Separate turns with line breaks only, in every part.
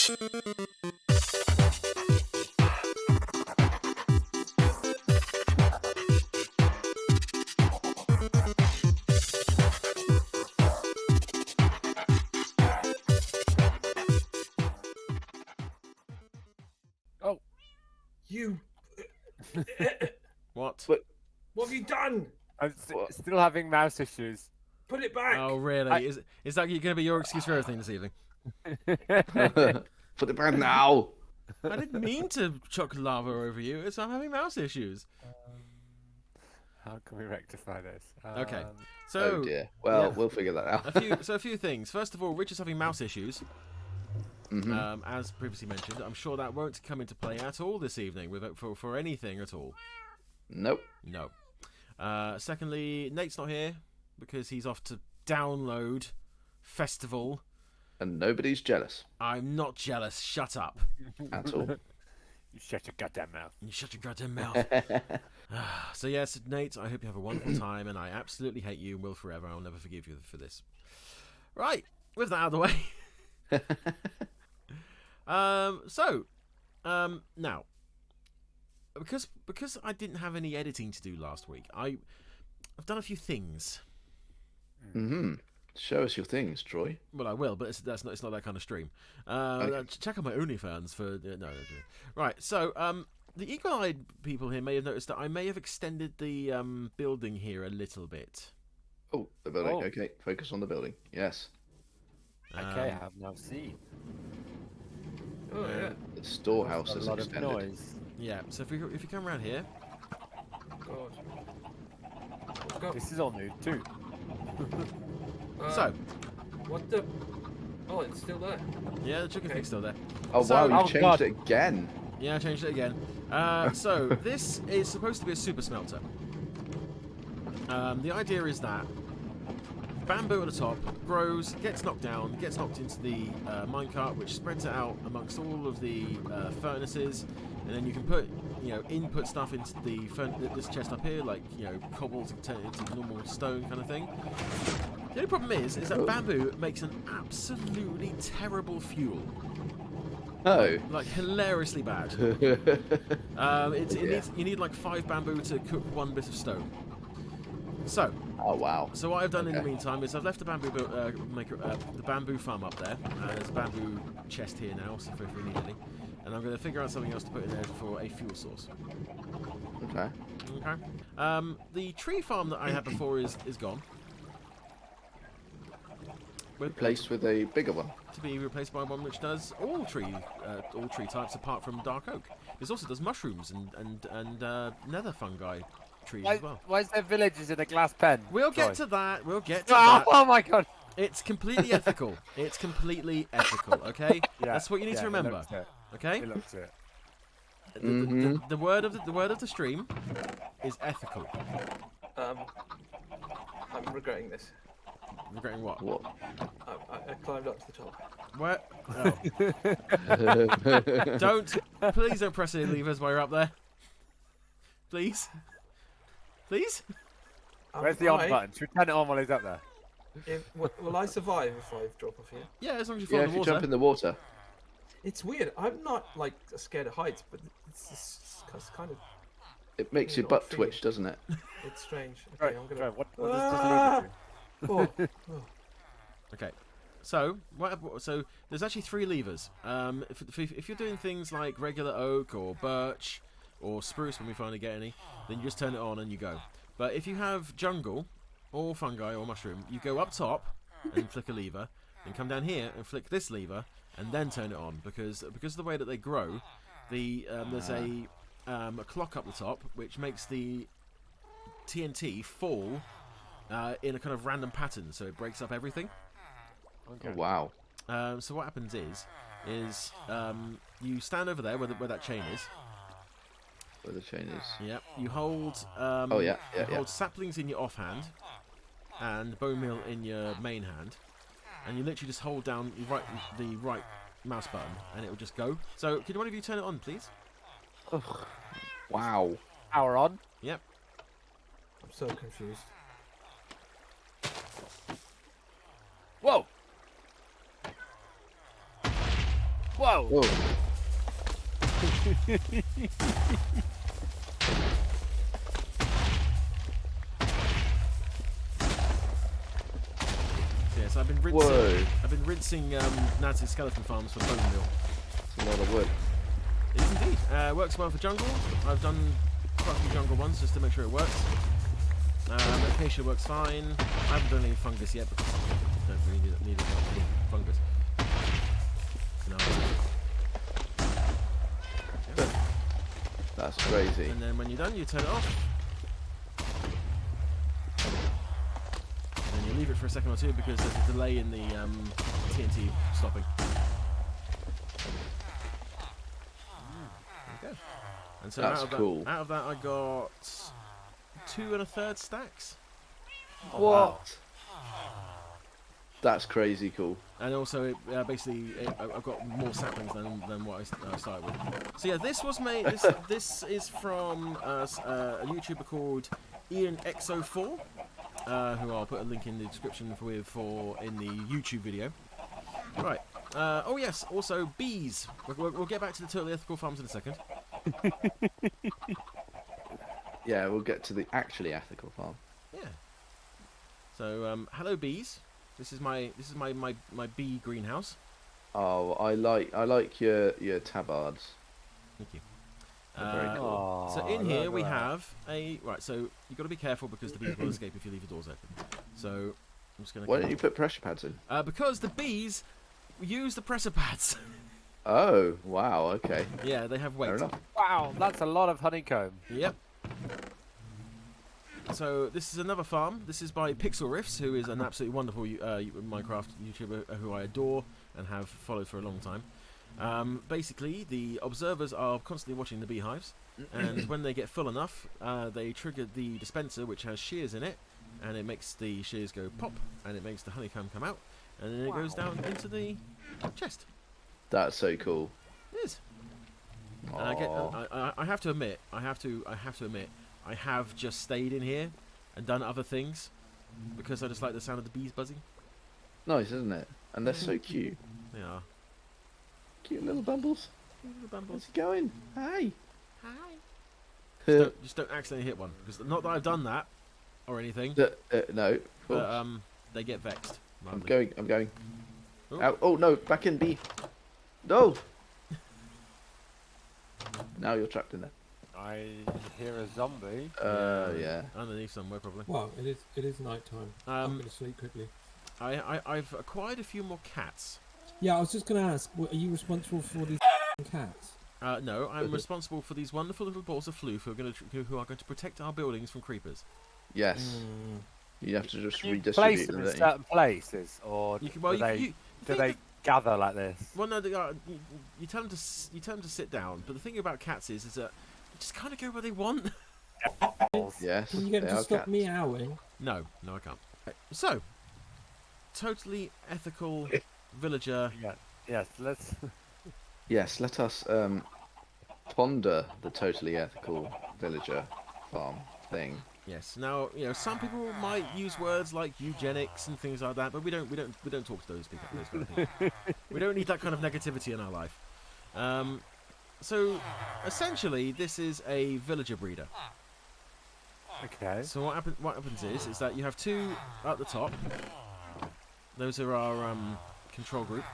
Oh,
you.
What?
What have you done?
I'm still having mouse issues.
Put it back.
Oh, really? Is that going to be your excuse for everything this evening?
Put it back now.
I didn't mean to chuck lava over you. It's I'm having mouse issues.
How can we rectify this?
Okay. So,
Oh dear. Well,
yeah.
we'll figure that out.
a few things. First of all, Rich is having mouse issues.
Mhm.
As previously mentioned, I'm sure that won't come into play at all this evening for anything at all.
Nope.
No. Secondly, Nate's not here because he's off to download Festival.
And nobody's jealous
I'm not jealous. Shut up.
at all.
You shut your goddamn mouth.
You shut your goddamn mouth. So yes, Nate, I hope you have a wonderful time, and I absolutely hate you and will forever. I'll never forgive you for this. Right, with that out of the way. Now, because I didn't have any editing to do last week, I've done a few things.
Show us your things, Troy.
Well, I will, but it's not that kind of stream.
Okay.
Check out my OnlyFans for no. Right. So the eagle-eyed people here may have noticed that I may have extended the building here a little bit.
Oh, the building.
Oh.
Okay, focus on the building. Yes.
Okay, I have now seen.
Oh yeah.
The storehouse
A
is
lot of
extended.
noise.
Yeah. So if you come around here,
God. Let's go.
This is all new too.
so
What the? Oh, it's still there.
yeah, the chicken thing's still there.
Oh
So-
wow, you
Oh,
changed
God.
it again.
Yeah, I changed it again. So this is supposed to be a super smelter. The idea is that bamboo at the top grows, gets knocked down, gets knocked into the minecart, which spreads it out amongst all of the furnaces, and then you can put, input stuff into this chest up here, like cobble to turn it into normal stone kind of thing. The only problem is that bamboo makes an absolutely terrible fuel.
Oh.
Like hilariously bad. You need like 5 bamboo to cook 1 bit of stone. So,
Oh wow.
so what I've done in the
Okay.
meantime is I've left the bamboo the bamboo farm up there. There's a bamboo chest here now, so if we need any. And I'm going to figure out something else to put in there for a fuel source.
Okay.
Okay. The tree farm that I had before is gone.
Replaced with a bigger one.
To be replaced by one which does all tree types apart from dark oak. This also does mushrooms and nether fungi trees as well.
Why is there villages in a glass pen?
We'll
Troy?
get to that. We'll get to
Oh,
that.
oh my god!
It's completely ethical. It's completely ethical. Okay.
Yeah,
That's what you need
yeah,
to
it
remember.
looks it.
Okay.
It looks it.
The word of the stream is ethical.
I'm regretting this.
Regretting what?
What?
I climbed up to the top.
Where? Oh. Please don't press any levers while you're up there. Please. Please.
Where's the on button? Should we turn it on while he's up there?
Will I survive if I drop off here?
Yeah, as long as you fall
Yeah,
in
if
the
you
water.
jump in the water.
It's weird. I'm not like scared of heights, but it's kind of
It makes
Yeah,
your butt
feeling.
twitch, doesn't it?
it's strange. Okay,
Right,
I'm gonna.
right, what does this allude to?
Oh,
Okay. So there's actually 3 levers. If you're doing things like regular oak or birch or spruce when we finally get any, then you just turn it on and you go. But if you have jungle or fungi or mushroom, you go up top and flick a lever, then come down here and flick this lever and then turn it on because of the way that they grow, there's a clock up the top which makes the TNT fall in a kind of random pattern, so it breaks up everything.
Okay.
Oh, wow.
So what happens is you stand over there where that chain is.
Where the chain is.
Yep. You hold.
Oh, yeah,
you
yeah.
hold saplings in your offhand, and bone meal in your main hand, and you literally just hold down the right mouse button, and it will just go. So could one of you turn it on, please?
Wow.
Power on.
Yep.
I'm so confused.
Whoa! Whoa!
Oh,
So, yes, I've been rinsing.
whoa.
I've been rinsing Nazi skeleton farms for bone meal.
That's a lot of wood.
It is indeed. Works well for jungle. I've done quite a few jungle ones just to make sure it works. Acacia works fine. I haven't done any fungus yet because I don't really need any fungus. No. Yeah.
That's crazy.
And then when you're done, you turn it off. And then you leave it for a second or two because there's a delay in the TNT stopping. There we go. And so
That's
out of
cool.
Out of that, I got 2 1/3 stacks.
What? That's crazy cool.
And also, I've got more saplings than what I started with. So yeah, this was made. This is from a YouTuber called IanXO4, who I'll put a link in the description for in the YouTube video. Right. Oh yes. Also bees. We'll get back to the totally ethical farms in a second.
Yeah, we'll get to the actually ethical farm.
Yeah. So hello bees. This is my bee greenhouse.
Oh, I like your tabards.
Thank you.
Very cool.
So in here we have a So you've got to be careful because the bees will escape if you leave the doors open. So I'm just gonna.
Why don't you put pressure pads in?
Because the bees use the presser pads.
Oh, wow. Okay.
Yeah, they have weight.
Fair enough.
Wow, that's a lot of honeycomb.
Yep. So this is another farm. This is by Pixel Riffs, who is an absolutely wonderful Minecraft YouTuber who I adore and have followed for a long time. Basically, the observers are constantly watching the beehives, and when they get full enough, they trigger the dispenser, which has shears in it, and it makes the shears go pop, and it makes the honeycomb come out, and then it goes down into the chest.
That's so cool.
It is. And I have to admit, I have just stayed in here and done other things because I just like the sound of the bees buzzing.
Nice, isn't it? And they're so cute.
They are.
Cute little bumbles.
Little bumbles.
How's it going? Hi.
Hi. Just don't accidentally hit one because not that I've done that or anything,
No. Of course.
but they get vexed.
I'm
mildly.
going.
Oh.
Out. Oh no! Back in, bee. No. Now you're trapped in there.
I hear a zombie.
Yeah.
Underneath somewhere probably.
Well, it is night time. I'm going to sleep quickly.
I've acquired a few more cats.
Yeah, I was just going to ask, are you responsible for these cats?
No, I'm responsible for these wonderful little balls of floof who are going to protect our buildings from creepers.
Yes. You have to just
You
redistribute
place
them.
them in
don't you?
certain places, or
You can,
do they gather like this?
Well, no, you tell them to sit down. But the thing about cats is that they just kind of go where they want.
Yes.
Can you get
they
them to
are
stop
cats.
meowing?
No, I can't. So, totally ethical villager.
Yeah. Yes. Let's.
Yes. Let us ponder the totally ethical villager farm thing.
Yes. Now, some people might use words like eugenics and things like that, but we don't talk to those people. Those kind of people. We don't need that kind of negativity in our life. So, essentially, this is a villager breeder.
Okay.
So what happens is that you have 2 at the top. Those are our control group,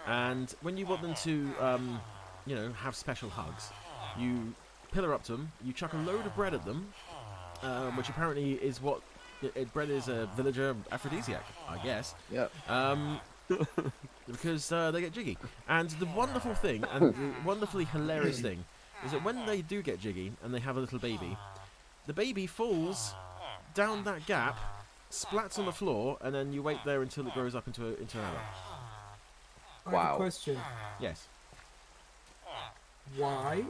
and when you want them to, have special hugs, you pillar up to them. You chuck a load of bread at them. Which apparently is what bread is a villager aphrodisiac, I guess.
Yeah.
Because they get jiggy. And the wonderful thing, and the wonderfully hilarious thing, is that when they do get jiggy and they have a little baby, the baby falls down that gap, splats on the floor, and then you wait there until it grows up into an adult.
I have
Wow.
a question.
Yes.
Why?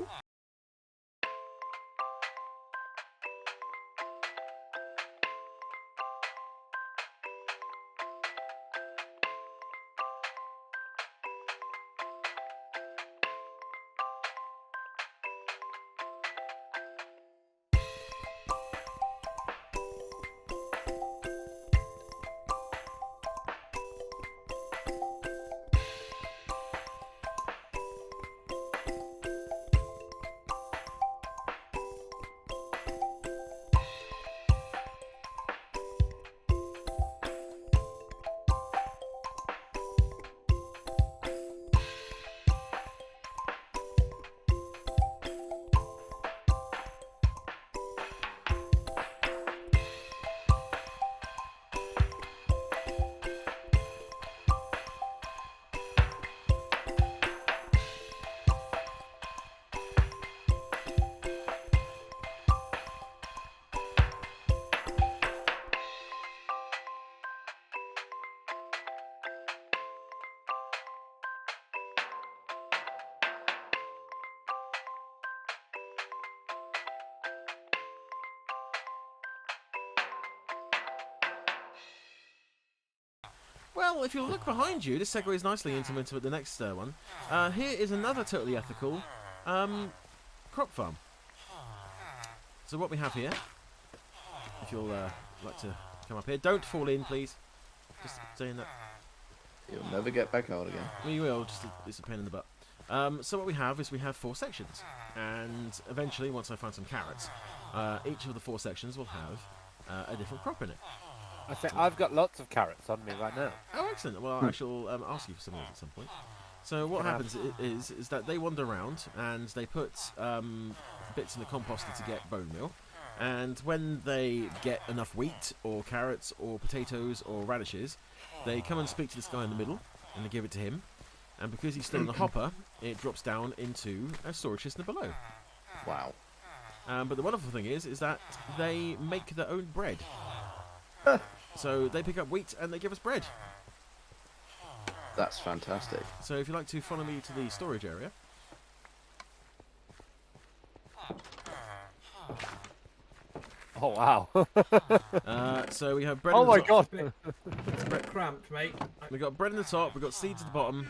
Well, if you look behind you, this segues nicely into the next one. Here is another totally ethical crop farm. So what we have here, if you'll like to come up here, don't fall in, please. Just saying that.
You'll never get back out again.
We will, just it's a pain in the butt. So what we have is we have 4 sections, and eventually, once I find some carrots, each of the 4 sections will have a different crop in it.
I think I've got lots of carrots on me right now.
Oh, excellent. Well, I shall ask you for some of those at some point. So what happens is that they wander around and they put bits in the composter to get bone meal. And when they get enough wheat or carrots or potatoes or radishes, they come and speak to this guy in the middle and they give it to him. And because he's still in the hopper, it drops down into a storage system below.
Wow.
But the wonderful thing is that they make their own bread. So they pick up wheat and they give us bread.
That's fantastic.
So if you'd like to follow me to the storage area.
Oh wow!
So we have bread.
Oh
in the
my
top.
god!
It's a bit cramped, mate.
We've got bread in the top, we've got seeds at the bottom,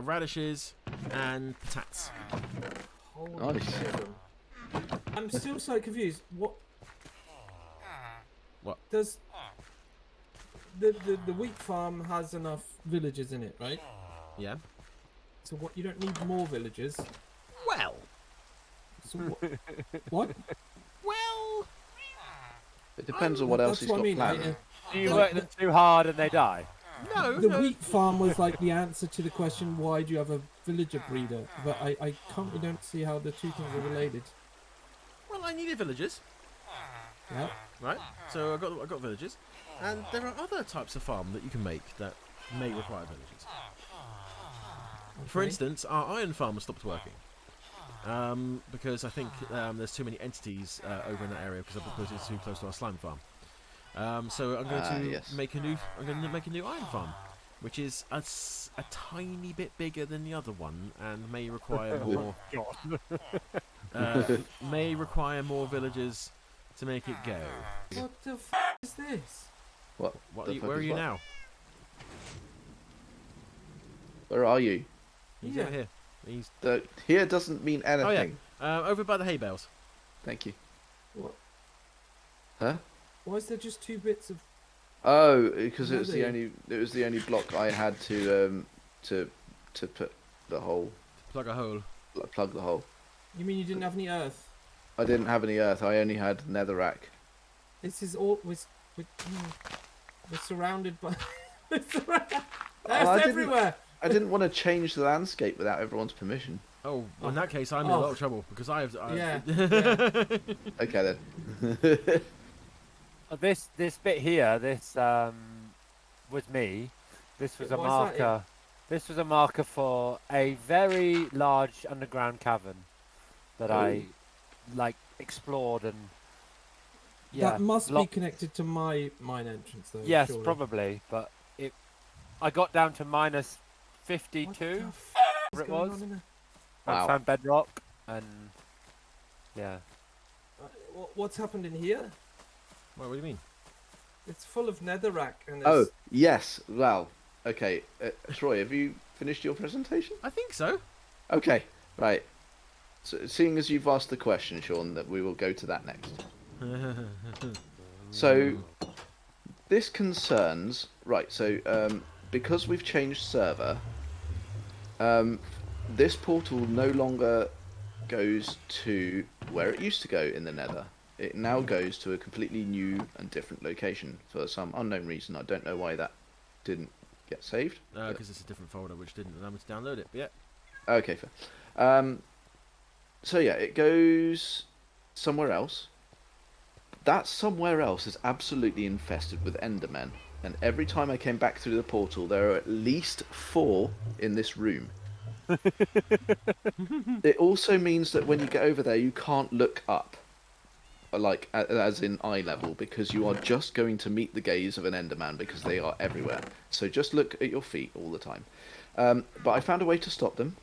radishes, and potats.
Holy
Nice.
shit. I'm still so confused. What?
What?
Does the wheat farm has enough villages in it, right?
Yeah.
So what? You don't need more villages.
Well.
So what?
Well.
It depends on what else he's
That's
got
what I mean.
planned.
Do you work them too hard and they die?
No.
The
no.
wheat farm was like the answer to the question, why do you have a villager breeder? But I currently don't see how the two things are related.
Well, I needed villagers.
Yeah.
Right. So I got villagers, and there are other types of farm that you can make that may require villagers. For
Okay.
instance, our iron farm has stopped working. Because I think there's too many entities over in that area because it's too close to our slime farm. So I'm going to
Yes.
make a new iron farm, which is a tiny bit bigger than the other one and may require more may require more villagers to make it go.
What the f is this?
What? the fuck
Where are
is
you
what?
now?
Where are you?
He's
Yeah.
over here. He's
Here doesn't mean anything.
over by the hay bales.
Thank you.
What?
Huh?
Why is there just 2 bits of?
Oh, because it was the
Really?
only block I had to put the hole,
Plug a hole.
plug the hole.
You mean you didn't have any earth?
I didn't have any earth. I only had netherrack.
This is all we're surrounded by. Earth
I didn't-
everywhere.
I didn't want to change the landscape without everyone's permission.
Oh, well, in that case, I'm in a lot of trouble because I have.
Yeah.
Okay then.
This bit here, this was me. This was a
Why is that
marker. This was a marker for a very large underground cavern that I explored and
That must be
blocked-
connected to my mine entrance, though.
Yes,
surely.
probably, but I got down to minus
What
52.
the f is
It
going
was.
on in there?
I
Wow.
found bedrock and yeah.
What's happened in here?
What do you mean?
It's full of netherrack and
Oh
there's
yes. Well, okay. Troy, have you finished your presentation?
I think so.
Okay. Right. So, seeing as you've asked the question, Sean, that we will go to that next. So, this concerns right. So, because we've changed server, this portal no longer goes to where it used to go in the Nether. It now goes to a completely new and different location for some unknown reason. I don't know why that didn't get saved.
Because it's a different folder which didn't allow me to download it. But yeah.
Okay, fair. So yeah, it goes somewhere else. That somewhere else is absolutely infested with Endermen, and every time I came back through the portal, there are at least 4 in this room. It also means that when you get over there, you can't look up, like as in eye level, because you are just going to meet the gaze of an Enderman because they are everywhere. So just look at your feet all the time. But I found a way to stop them.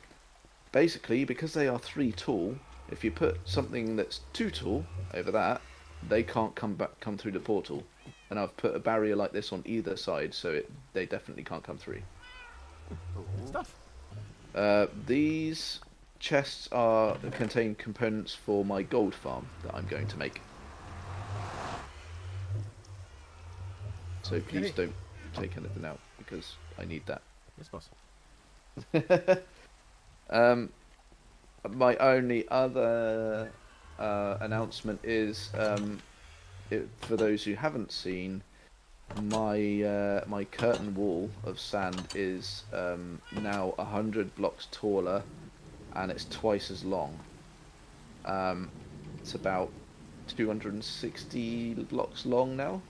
Basically, because they are 3 tall, if you put something that's 2 tall over that, they can't come through the portal. and I've put a barrier like this on either side, so they definitely can't come through.
Good stuff.
These chests contain components for my gold farm that I'm going to make. So please don't take anything out because I need that.
Yes, boss.
My only other announcement is, for those who haven't seen, my curtain wall of sand is now 100 blocks taller, and it's twice as long. It's about 260 blocks long now,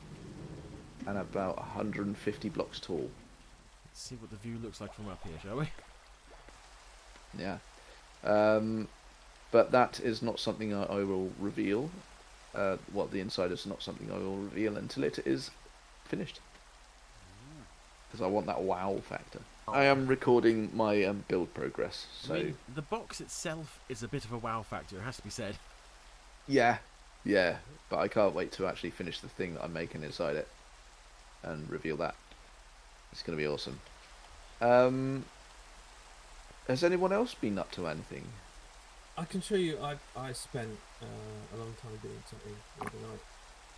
and about 150 blocks tall.
Let's see what the view looks like from up here, shall we?
Yeah. But that is not something I will reveal. What the inside is not something I will reveal until it is finished. Because I want that wow factor. I am recording my build progress, so...
I mean, the box itself is a bit of a wow factor, it has to be said.
Yeah, but I can't wait to actually finish the thing that I'm making inside it and reveal that. It's going to be awesome. Has anyone else been up to anything?
I can show you. I spent a long time doing something the other night.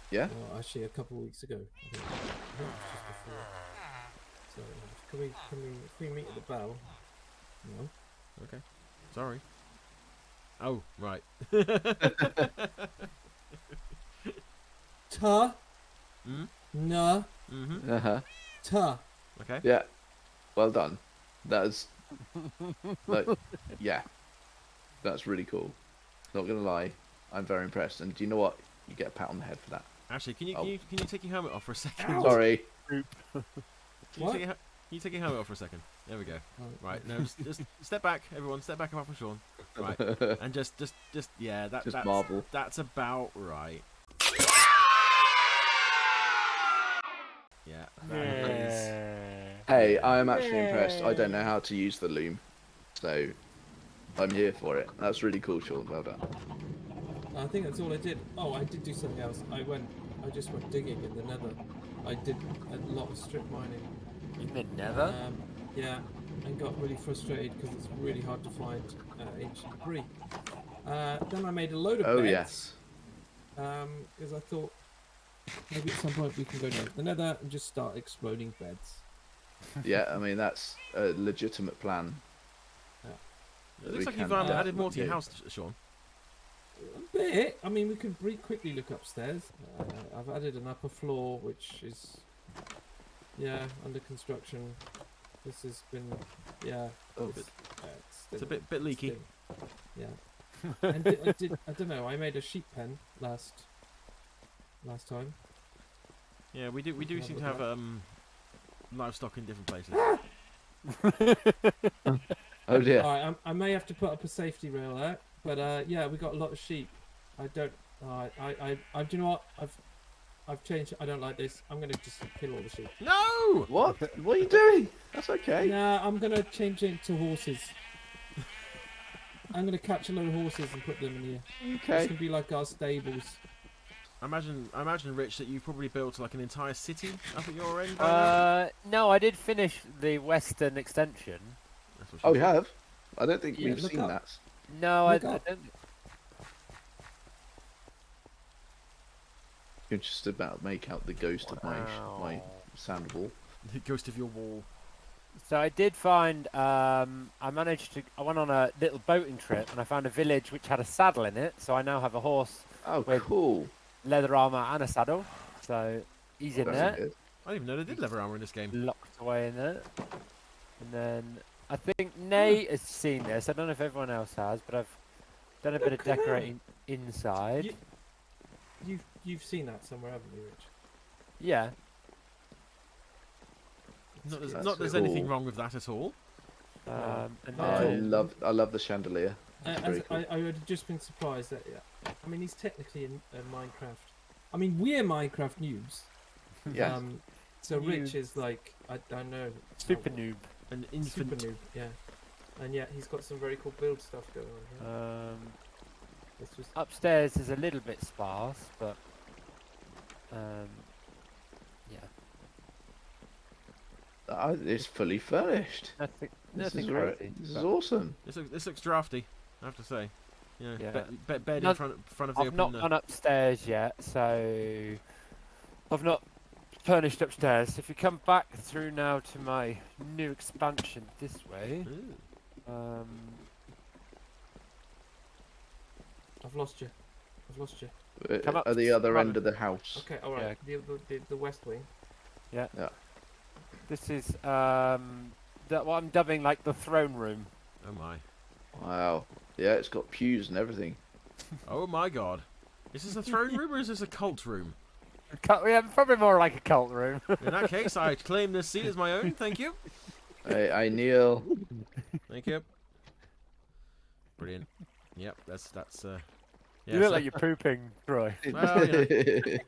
Yeah?
Well, actually, a couple of weeks ago. I think it was just before. So can we meet at the bell? No.
Okay. Sorry. Oh, right.
Ta.
Mm?
Na.
Mm-hmm.
Uh-huh.
Ta.
Okay.
Yeah. Well done. That is... like, yeah. That's really cool. Not gonna lie, I'm very impressed. And do you know what? You get a pat on the head for that.
Actually, can you take your helmet off for a second?
Ow.
Sorry.
Can
What?
you take your helmet off for a second? There we go.
Oh,
Right, no, just step back, everyone. Step back apart from Sean. Right, and just yeah, that's
marvel.
That's about right. Yeah, that is.
Hey, I am actually impressed. I don't know how to use the loom, so I'm here for it. That's really cool, Sean. Well done.
I think that's all I did. Oh, I did do something else. I just went digging in the nether. I did a lot of strip mining.
In the nether?
Yeah, and got really frustrated because it's really hard to find ancient debris. Then I made a load of beds.
Oh yes.
Because I thought maybe at some point we can go down to the nether and just start exploding beds.
Yeah, I mean that's a legitimate plan.
It looks
We
like you've
can
added more to your
do.
house, Sean.
A bit. I mean, we can quickly look upstairs. I've added an upper floor, which is under construction. This has been
Oh,
It's a bit leaky.
Yeah. And I don't know. I made a sheep pen last time.
Yeah, we do seem to have livestock in different places.
Oh dear.
All right, I may have to put up a safety rail there, but yeah, we got a lot of sheep. I don't. I do you know what? I've changed. I don't like this. I'm gonna just kill all the sheep.
No!
What? What are you doing? That's okay.
Nah, I'm gonna change it to horses. I'm gonna catch a load of horses and put them in here. It's
Okay.
gonna be like our stables.
I imagine, Rich, that you probably built like an entire city up at your end. by now?
No, I did finish the western extension.
That's what she
Oh, we
said.
have. I don't think
Yeah,
we've
look
seen
up.
that.
No, I
Look up.
don't.
You're just about to make out the ghost of my
Wow.
sand wall.
The ghost of your wall.
So I did find, I went on a little boating trip and I found a village which had a saddle in it. So I now have a horse,
Oh,
With-
cool.
leather armor and a saddle. So he's in
That's
there,
good.
I didn't even know they did leather armor in this game.
locked away in there. And then I think Nate has seen this. I don't know if everyone else has, but I've done a bit of
Look at that.
decorating inside.
You've seen that somewhere, haven't you, Rich?
Yeah.
Not
That's
there's
cool.
anything wrong with that at all.
And
Oh,
I
then,
love the chandelier. That's very cool.
I would have just been surprised that. Yeah, I mean, he's technically in Minecraft. I mean, we're Minecraft noobs.
Yeah.
So
Noob.
Rich is like, I don't know.
super noob.
An
Super
infant.
noob, yeah. And yet he's got some very cool build stuff going on here. It's just
Upstairs is a little bit sparse, but
It's fully furnished.
Nothing,
This
nothing
is right.
crazy.
This is
but
awesome.
This looks drafty, I have to say. You know,
Yeah.
bed in
None-
front of the
I've not
open.
gone upstairs yet, so I've not furnished upstairs. If you come back through now to my new expansion this way,
Ooh.
I've lost you. I've lost you.
Come up,
At the other
come on.
end of the house.
Okay, all right. The west wing.
This is what I'm dubbing like the throne room.
Oh my.
Wow. Yeah, it's got pews and everything.
Oh my god. Is this a throne room or is this a cult room?
Yeah, probably more like a cult room.
In that case, I claim this seat as my own. Thank you.
I kneel.
Thank you. Brilliant. Yep, that's yeah,
You look
so-
like you're pooping, Troy.
Well, you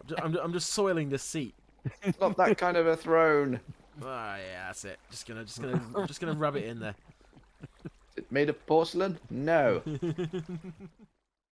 know, I'm just soiling the seat.
It's not that kind of a throne.
Ah, yeah, that's it. Just gonna rub it in there.
Is it made of porcelain? No.